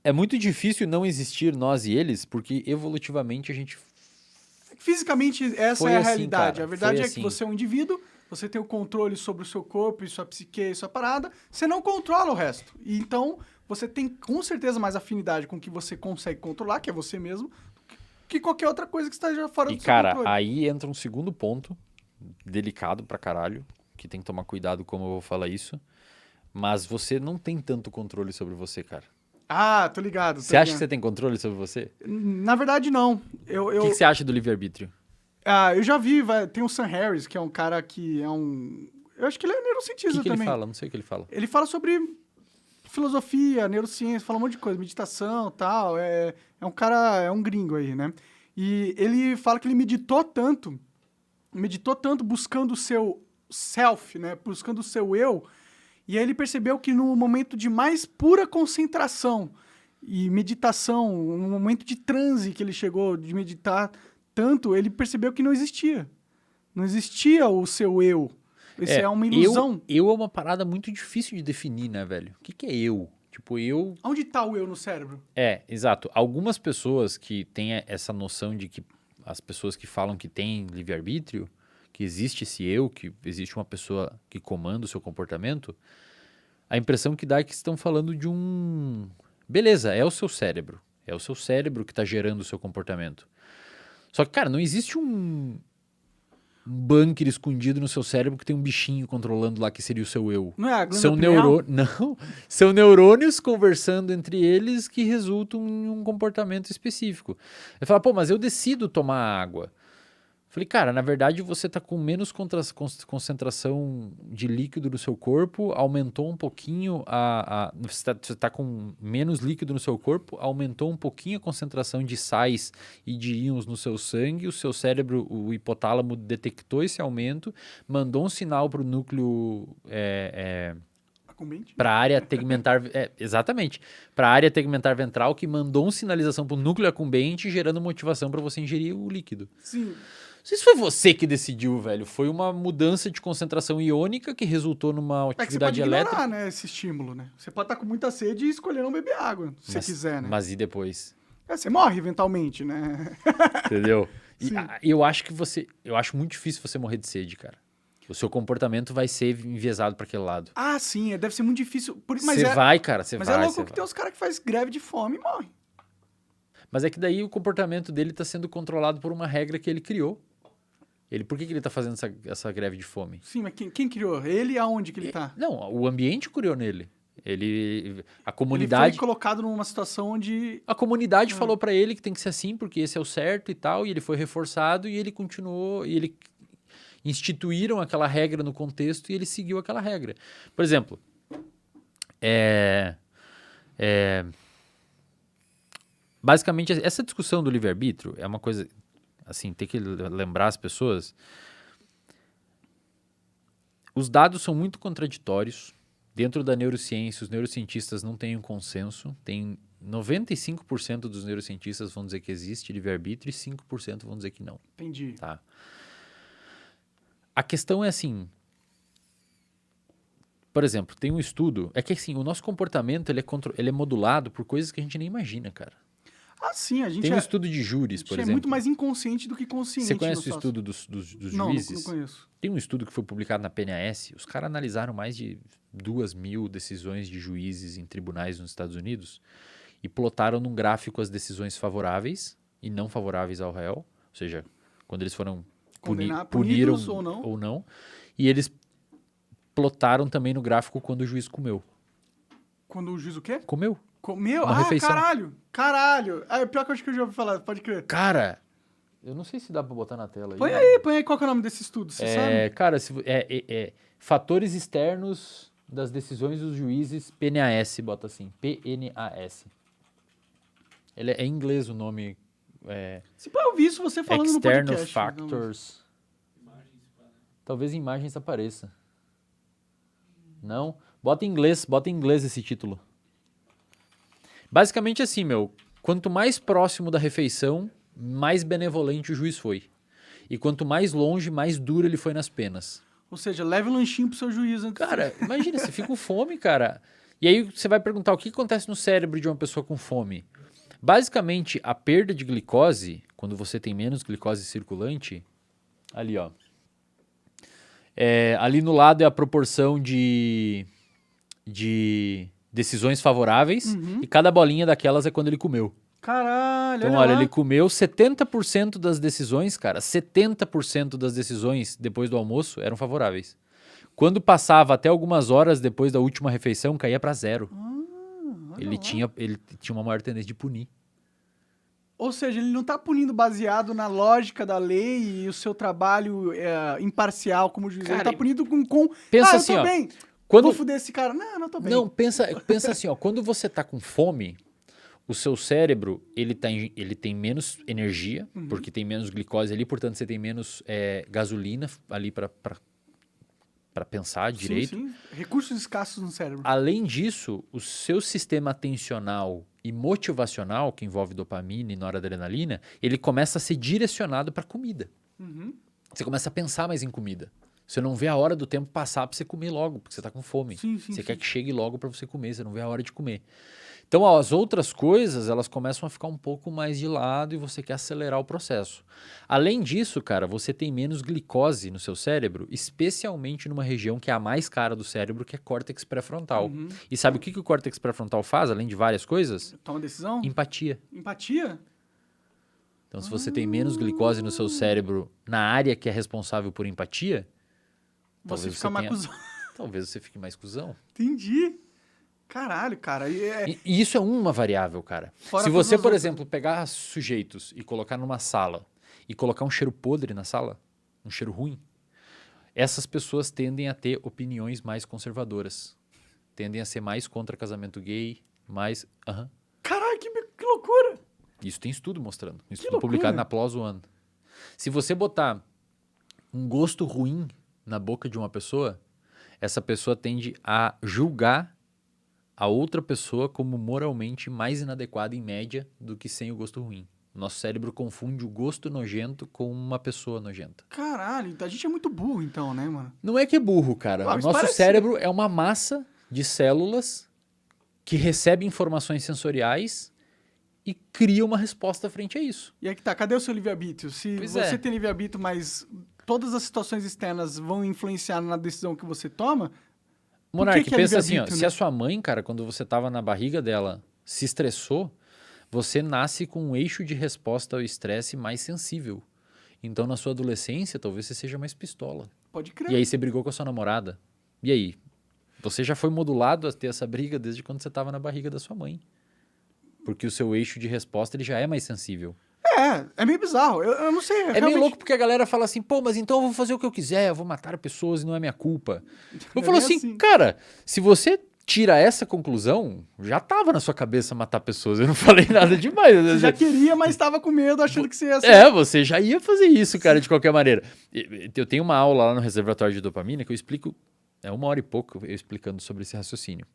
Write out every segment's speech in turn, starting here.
É muito difícil não existir nós e eles, porque evolutivamente a gente Fisicamente, essa foi é a assim, realidade. cara. A Foi verdade é que assim. você é um indivíduo, você tem o controle sobre o seu corpo e sua psique e sua parada, você não controla o resto. E então, você tem com certeza mais afinidade com o que você consegue controlar, que é você mesmo, que qualquer outra coisa que esteja fora E, do seu cara, controle. aí entra um segundo ponto, delicado pra caralho, que tem que tomar cuidado como eu vou falar isso. Mas você não tem tanto controle sobre você, cara. Ah, tô ligado, tô Você acha que ligado. você tem controle sobre você? Na verdade, não. O que você acha do livre-arbítrio? Eu já vi, tem o Sam Harris, que é um cara que é um... Eu acho que ele é O neurocientista que ele também. fala? Não sei o que ele fala. Ele fala sobre filosofia, neurociência, fala um monte de coisa, meditação e tal. É um cara, é um gringo aí, né? E ele fala que ele meditou tanto buscando o seu self, né? Buscando o seu eu. E aí ele percebeu que no momento de mais pura concentração e meditação, no momento de transe que ele chegou de meditar tanto, ele percebeu que não existia. Não existia o seu eu. Isso é uma ilusão. Eu é uma parada muito difícil de definir, né, velho? O que é eu? Tipo, eu... Onde está o eu no cérebro? Exato. Algumas pessoas que têm essa noção de que as pessoas que falam que têm livre-arbítrio, que existe esse eu, que existe uma pessoa que comanda o seu comportamento, a impressão que dá é que estão falando de um... Beleza, é o seu cérebro. É o seu cérebro que está gerando o seu comportamento. Só que, cara, não existe um bunker escondido no seu cérebro que tem um bichinho controlando lá que seria o seu eu. Não é a glândula São pineal? Não, são neurônios conversando entre eles que resultam em um comportamento específico. Eu falo, pô, mas eu decido tomar água. Falei, cara, na verdade você está com menos concentração de líquido no seu corpo, aumentou um pouquinho você tá com menos líquido no seu corpo, aumentou um pouquinho a concentração de sais e de íons no seu sangue, o seu cérebro, o hipotálamo detectou esse aumento, mandou um sinal para o núcleo... Acumbente? para a área tegmentar, exatamente, para a área tegmentar ventral que mandou uma sinalização para o núcleo acumbente, gerando motivação para você ingerir o líquido. Sim. Não sei se foi você que decidiu, velho. Foi uma mudança de concentração iônica que resultou numa É que você pode atividade elétrica. ignorar, né, esse estímulo, né? Você pode estar com muita sede e escolher não beber água, se você quiser, né? Mas e depois? Você morre eventualmente, né? Entendeu? E Sim. eu acho que eu acho muito difícil você morrer de sede, cara. O seu comportamento vai ser enviesado para aquele lado. Ah, sim, deve ser muito difícil. Você vai, cara, você Mas vai. é louco Você que vai. tem uns caras que faz greve de fome e morrem. Mas é que daí o comportamento dele está sendo controlado por uma regra que ele criou. Por que ele está fazendo essa greve de fome? Sim, mas quem criou? Ele e aonde que ele tá? Não, o ambiente criou nele. A Ele comunidade... foi colocado numa situação onde... A comunidade falou pra ele que tem que ser assim, porque esse é o certo e tal, e ele foi reforçado e ele continuou, e ele instituíram aquela regra no contexto e ele seguiu aquela regra. Por exemplo, basicamente, essa discussão do livre-arbítrio é uma coisa, assim, tem que lembrar as pessoas. Os dados são muito contraditórios. Dentro da neurociência, os neurocientistas não têm um consenso. Tem 95% dos neurocientistas vão dizer que existe livre-arbítrio e 5% vão dizer que não. Entendi. Tá? A questão é assim... Por exemplo, tem um estudo... É que assim, o nosso comportamento ele é modulado por coisas que a gente nem imagina, cara. Ah, sim, a gente Tem um estudo de júris, por é exemplo. muito mais inconsciente do que consciente. Você conhece o no estudo dos Não, juízes? não conheço. Tem um estudo que foi publicado na PNAS. Os caras analisaram mais de 2.000 decisões de juízes em tribunais nos Estados Unidos e plotaram num gráfico as decisões favoráveis e não favoráveis ao réu. Ou seja, quando eles foram puniram Punidos ou não. E eles plotaram também no gráfico quando o juiz comeu. Quando o juiz o quê? Comeu. Comeu? Uma refeição. Caralho. É pior que eu acho que eu já ouvi falar, pode crer. Cara, eu não sei se dá pra botar na tela. Põe aí, qual que é o nome desse estudo, você sabe? Cara, fatores externos das decisões dos juízes, PNAS, bota assim, PNAS. É em inglês o nome. Se pá, eu vi isso você falando no External podcast. Factors. Talvez imagens apareça. Não? Bota em inglês esse título. Basicamente assim, quanto mais próximo da refeição, mais benevolente o juiz foi. E quanto mais longe, mais duro ele foi nas penas. Ou seja, leve um lanchinho pro seu juiz antes. Cara, imagina, você fica com fome, cara. E aí você vai perguntar o que acontece no cérebro de uma pessoa com fome. Basicamente, a perda de glicose, quando você tem menos glicose circulante, ali ó, ali no lado é a proporção de decisões favoráveis e cada bolinha daquelas é quando ele comeu. Caralho, Então, olha, ele comeu 70% das decisões, cara, 70% das decisões depois do almoço eram favoráveis. Quando passava até algumas horas depois da última refeição, caía para 0. Ele tinha uma maior tendência de punir. Ou seja, ele não tá punindo baseado na lógica da lei e o seu trabalho imparcial como juiz. Ele tá punindo com pensa eu assim, tô ó, bem, quando, vou fuder esse cara. Não, não tô bem. Não, pensa assim, ó, quando você tá com fome, o seu cérebro, ele tem menos energia, porque tem menos glicose ali, portanto você tem menos gasolina ali para pensar direito. Sim, sim. Recursos escassos no cérebro. Além disso, o seu sistema atencional e motivacional, que envolve dopamina e noradrenalina, ele começa a ser direcionado para comida. Você começa a pensar mais em comida. Você não vê a hora do tempo passar para você comer logo, porque você está com fome. Você quer que chegue logo para você comer, você não vê a hora de comer. Então, ó, as outras coisas, elas começam a ficar um pouco mais de lado e você quer acelerar o processo. Além disso, cara, você tem menos glicose no seu cérebro, especialmente numa região que é a mais cara do cérebro, que é córtex pré-frontal. E sabe o que o córtex pré-frontal faz, além de várias coisas? Toma decisão? Empatia. Empatia? Então, se você tem menos glicose no seu cérebro na área que é responsável por empatia, Você fica mais cuzão. Talvez você fique mais cuzão. Entendi. Caralho, cara. E isso é uma variável, cara. Fora se você, por outras. exemplo, pegar sujeitos e colocar numa sala e colocar um cheiro podre na sala, um cheiro ruim, essas pessoas tendem a ter opiniões mais conservadoras. Tendem a ser mais contra casamento gay, mais... Caralho, que loucura! Isso tem estudo mostrando. Um estudo publicado na PLOS One. Se você botar um gosto ruim na boca de uma pessoa, essa pessoa tende a julgar a outra pessoa como moralmente mais inadequada em média do que sem o gosto ruim. Nosso cérebro confunde o gosto nojento com uma pessoa nojenta. Caralho, a gente é muito burro então, né, mano? Não é que é burro, cara. O nosso cérebro é uma massa de células que recebe informações sensoriais e cria uma resposta frente a isso. E aí que tá, cadê o seu livre-arbítrio? Se você tem livre-arbítrio, mas todas as situações externas vão influenciar na decisão que você toma... Monark, pensa assim, ó, se a sua mãe, cara, quando você tava na barriga dela, se estressou, você nasce com um eixo de resposta ao estresse mais sensível. Então, na sua adolescência, talvez você seja mais pistola. Pode crer. E aí você brigou com a sua namorada. E aí? Você já foi modulado a ter essa briga desde quando você tava na barriga da sua mãe. Porque o seu eixo de resposta ele já é mais sensível. É meio bizarro. Eu não sei. Realmente... meio louco porque a galera fala assim, pô, mas então eu vou fazer o que eu quiser, eu vou matar pessoas e não é minha culpa. Eu falo assim, cara, se você tira essa conclusão, já tava na sua cabeça matar pessoas. Eu não falei nada demais. Você já queria, mas tava com medo, achando que você ia ser... você já ia fazer isso, cara, de qualquer maneira. Eu tenho uma aula lá no reservatório de dopamina que eu explico, 1 hora e pouco eu explicando sobre esse raciocínio.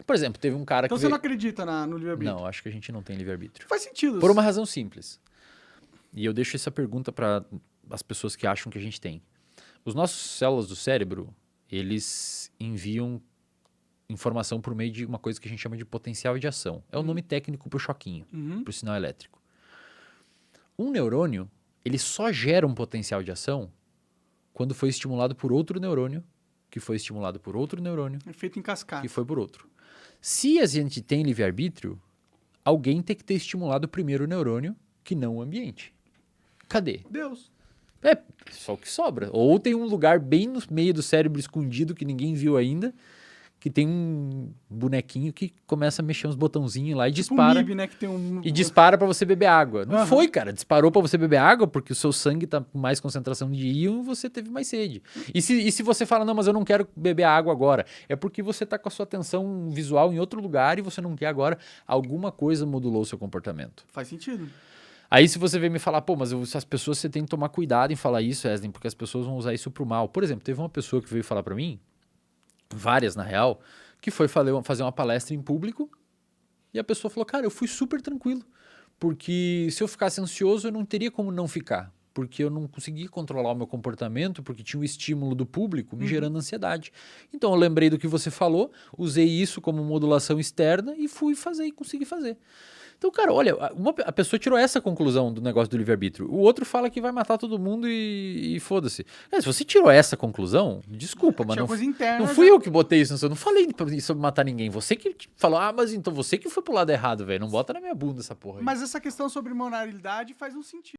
Por exemplo, teve um cara então que... Então você não acredita no livre-arbítrio? Não, acho que a gente não tem livre-arbítrio. Faz sentido. Por uma razão simples. E eu deixo essa pergunta para as pessoas que acham que a gente tem. Os nossos células do cérebro, eles enviam informação por meio de uma coisa que a gente chama de potencial de ação. É o nome técnico para o choquinho, para o sinal elétrico. Um neurônio, ele só gera um potencial de ação quando foi estimulado por outro neurônio, que foi estimulado por outro neurônio, efeito em cascata, que foi por outro. Se a gente tem livre-arbítrio, alguém tem que ter estimulado o primeiro neurônio, que não o ambiente. Cadê? Deus. Só o que sobra. Ou tem um lugar bem no meio do cérebro escondido que ninguém viu ainda, que tem um bonequinho que começa a mexer uns botãozinhos lá e tipo dispara. Um MIB, né, que tem um... E dispara pra você beber água. Não foi, cara. Disparou pra você beber água porque o seu sangue tá com mais concentração de íon e você teve mais sede. E se você fala, não, mas eu não quero beber água agora, é porque você tá com a sua atenção visual em outro lugar e você não quer agora. Alguma coisa modulou o seu comportamento. Faz sentido. Aí se você vem me falar, pô, mas as pessoas, você tem que tomar cuidado em falar isso, Wesley, porque as pessoas vão usar isso pro mal. Por exemplo, teve uma pessoa que veio falar pra mim, várias na real, que foi fazer uma palestra em público e a pessoa falou, cara, eu fui super tranquilo, porque se eu ficasse ansioso eu não teria como não ficar. porque eu não conseguia controlar o meu comportamento, porque tinha o estímulo do público me gerando ansiedade. Então eu lembrei do que você falou, usei isso como modulação externa e fui fazer e consegui fazer. Então, cara, olha, a pessoa tirou essa conclusão do negócio do livre-arbítrio. O outro fala que vai matar todo mundo e foda-se. Se você tirou essa conclusão, desculpa, mas Tinha coisa interna, não fui eu que botei isso. Eu não falei sobre matar ninguém. Você que falou, mas então você que foi pro lado errado, velho. Não bota na minha bunda essa porra aí. Mas essa questão sobre moralidade faz um sentido.